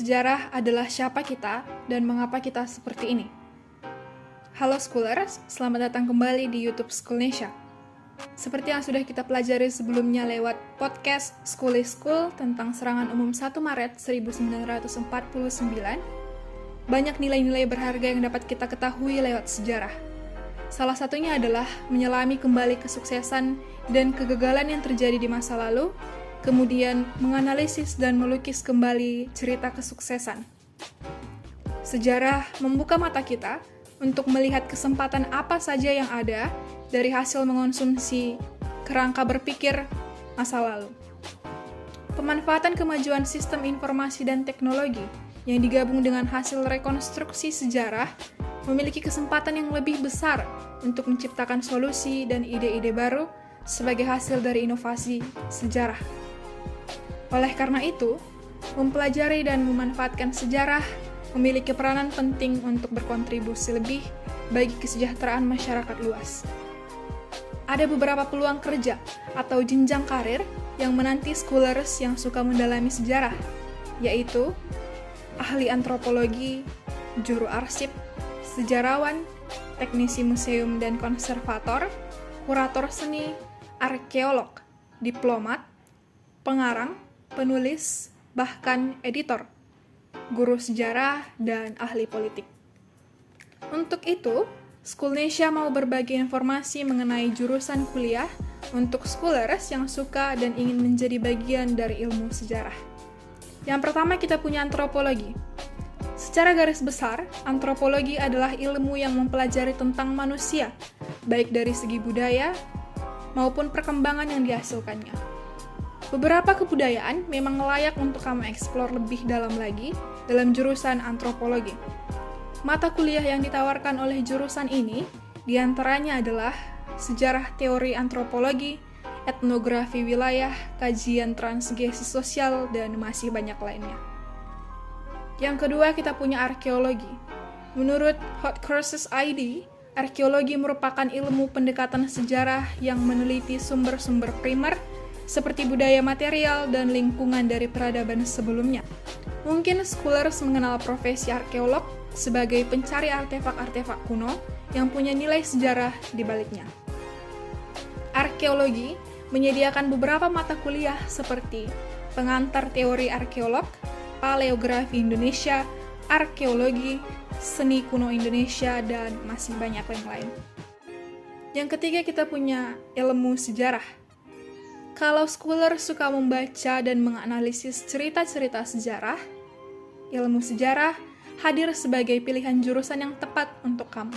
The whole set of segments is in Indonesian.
Sejarah adalah siapa kita dan mengapa kita seperti ini. Halo Schoolers, selamat datang kembali di YouTube Schoolnesia. Seperti yang sudah kita pelajari sebelumnya lewat podcast School is School tentang serangan umum 1 Maret 1949, banyak nilai-nilai berharga yang dapat kita ketahui lewat sejarah. Salah satunya adalah menyelami kembali kesuksesan dan kegagalan yang terjadi di masa lalu, kemudian menganalisis dan melukis kembali cerita kesuksesan. Sejarah membuka mata kita untuk melihat kesempatan apa saja yang ada dari hasil mengonsumsi kerangka berpikir masa lalu. Pemanfaatan kemajuan sistem informasi dan teknologi yang digabung dengan hasil rekonstruksi sejarah memiliki kesempatan yang lebih besar untuk menciptakan solusi dan ide-ide baru sebagai hasil dari inovasi sejarah. Oleh karena itu, mempelajari dan memanfaatkan sejarah memiliki peranan penting untuk berkontribusi lebih bagi kesejahteraan masyarakat luas. Ada beberapa peluang kerja atau jenjang karir yang menanti schoolers yang suka mendalami sejarah, yaitu ahli antropologi, juru arsip, sejarawan, teknisi museum dan konservator, kurator seni, arkeolog, diplomat, pengarang, penulis, bahkan editor, guru sejarah, dan ahli politik. Untuk itu, Schoolnesia mau berbagi informasi mengenai jurusan kuliah untuk schoolers yang suka dan ingin menjadi bagian dari ilmu sejarah. Yang pertama kita punya antropologi. Secara garis besar, antropologi adalah ilmu yang mempelajari tentang manusia, baik dari segi budaya maupun perkembangan yang dihasilkannya. Beberapa kebudayaan memang layak untuk kamu eksplor lebih dalam lagi dalam jurusan antropologi. Mata kuliah yang ditawarkan oleh jurusan ini diantaranya adalah sejarah teori antropologi, etnografi wilayah, kajian transgresi sosial, dan masih banyak lainnya. Yang kedua kita punya arkeologi. Menurut Hot Courses ID, arkeologi merupakan ilmu pendekatan sejarah yang meneliti sumber-sumber primer seperti budaya material dan lingkungan dari peradaban sebelumnya. Mungkin schoolers mengenal profesi arkeolog sebagai pencari artefak-artefak kuno yang punya nilai sejarah di baliknya. Arkeologi menyediakan beberapa mata kuliah seperti pengantar teori arkeolog, paleografi Indonesia, arkeologi, seni kuno Indonesia, dan masih banyak yang lain. Yang ketiga kita punya ilmu sejarah. Kalau schoolers suka membaca dan menganalisis cerita-cerita sejarah, ilmu sejarah hadir sebagai pilihan jurusan yang tepat untuk kamu.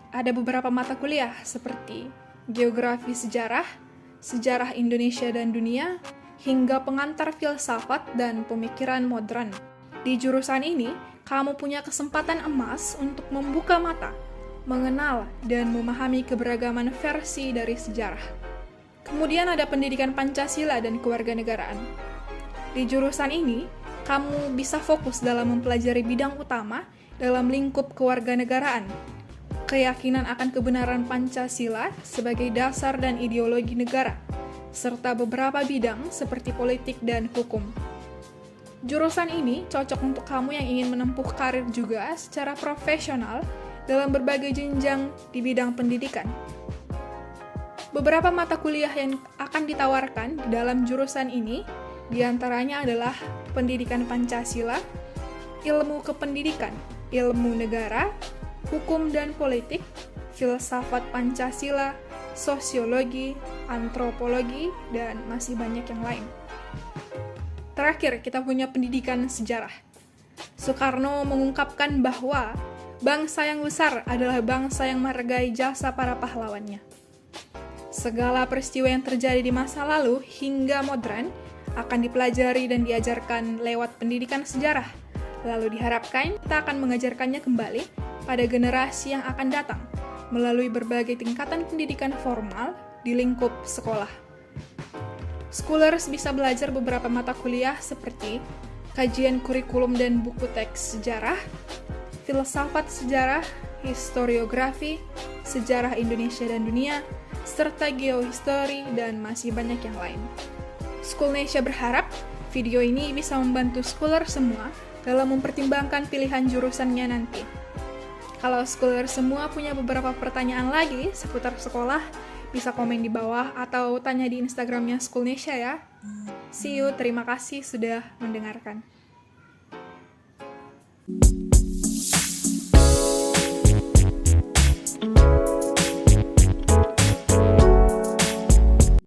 Ada beberapa mata kuliah seperti geografi sejarah, sejarah Indonesia dan dunia, hingga pengantar filsafat dan pemikiran modern. Di jurusan ini, kamu punya kesempatan emas untuk membuka mata, mengenal, dan memahami keberagaman versi dari sejarah. Kemudian ada pendidikan Pancasila dan kewarganegaraan. Di jurusan ini, kamu bisa fokus dalam mempelajari bidang utama dalam lingkup kewarganegaraan, keyakinan akan kebenaran Pancasila sebagai dasar dan ideologi negara, serta beberapa bidang seperti politik dan hukum. Jurusan ini cocok untuk kamu yang ingin menempuh karir juga secara profesional dalam berbagai jenjang di bidang pendidikan. Beberapa mata kuliah yang akan ditawarkan di dalam jurusan ini diantaranya adalah pendidikan Pancasila, ilmu kependidikan, ilmu negara, hukum dan politik, filsafat Pancasila, sosiologi, antropologi, dan masih banyak yang lain. Terakhir, kita punya pendidikan sejarah. Soekarno mengungkapkan bahwa bangsa yang besar adalah bangsa yang menghargai jasa para pahlawannya. Segala peristiwa yang terjadi di masa lalu hingga modern akan dipelajari dan diajarkan lewat pendidikan sejarah. Lalu diharapkan kita akan mengajarkannya kembali pada generasi yang akan datang melalui berbagai tingkatan pendidikan formal di lingkup sekolah. Schoolers bisa belajar beberapa mata kuliah seperti kajian kurikulum dan buku teks sejarah, filsafat sejarah, historiografi, sejarah Indonesia dan dunia, serta geohistory, dan masih banyak yang lain. Schoolnesia berharap video ini bisa membantu schoolers semua dalam mempertimbangkan pilihan jurusannya nanti. Kalau scholar semua punya beberapa pertanyaan lagi seputar sekolah, bisa komen di bawah atau tanya di Instagramnya Schoolnesia ya. See you, terima kasih sudah mendengarkan.